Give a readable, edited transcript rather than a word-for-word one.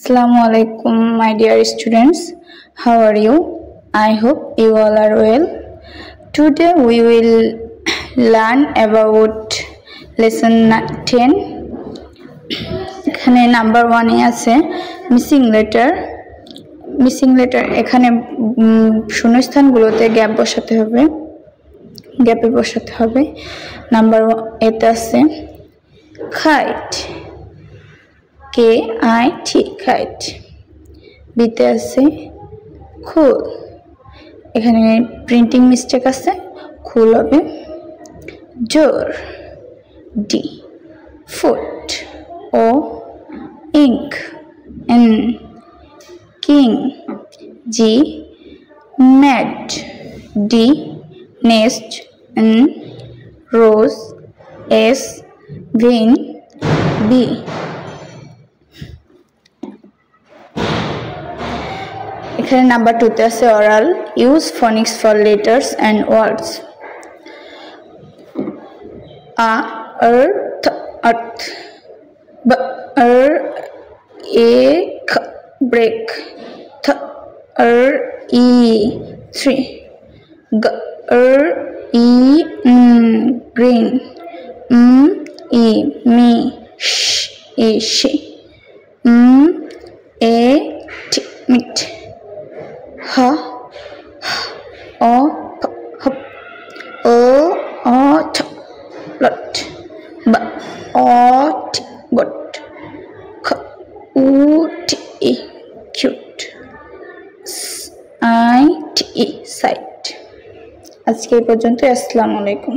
Assalamu alaikum, my dear students. How are you? I hope you all are well. Today we will learn about lesson 10. এখানে number 1 এ আছে missing letter. Missing letter এখানে শূন্যস্থানগুলোতে gap বসাতে হবে, গ্যাপে বসাতে হবে। Number 1 এতে আছে kite, KIT kite। বিতে আছে খুল, এখানে প্রিন্টিং মিস্টেক আছে, খুল হবে জোর, D foot, O ink, N king, G mat, D nest, N rose, S vein, B এখানে নাম্বার 2 তে আছে oral, use phonics for letters and words। earth, earth, break, tree, green, me, she, meet, lot, got, cute, site। আজকে এই পর্যন্ত। আসসালামু আলাইকুম।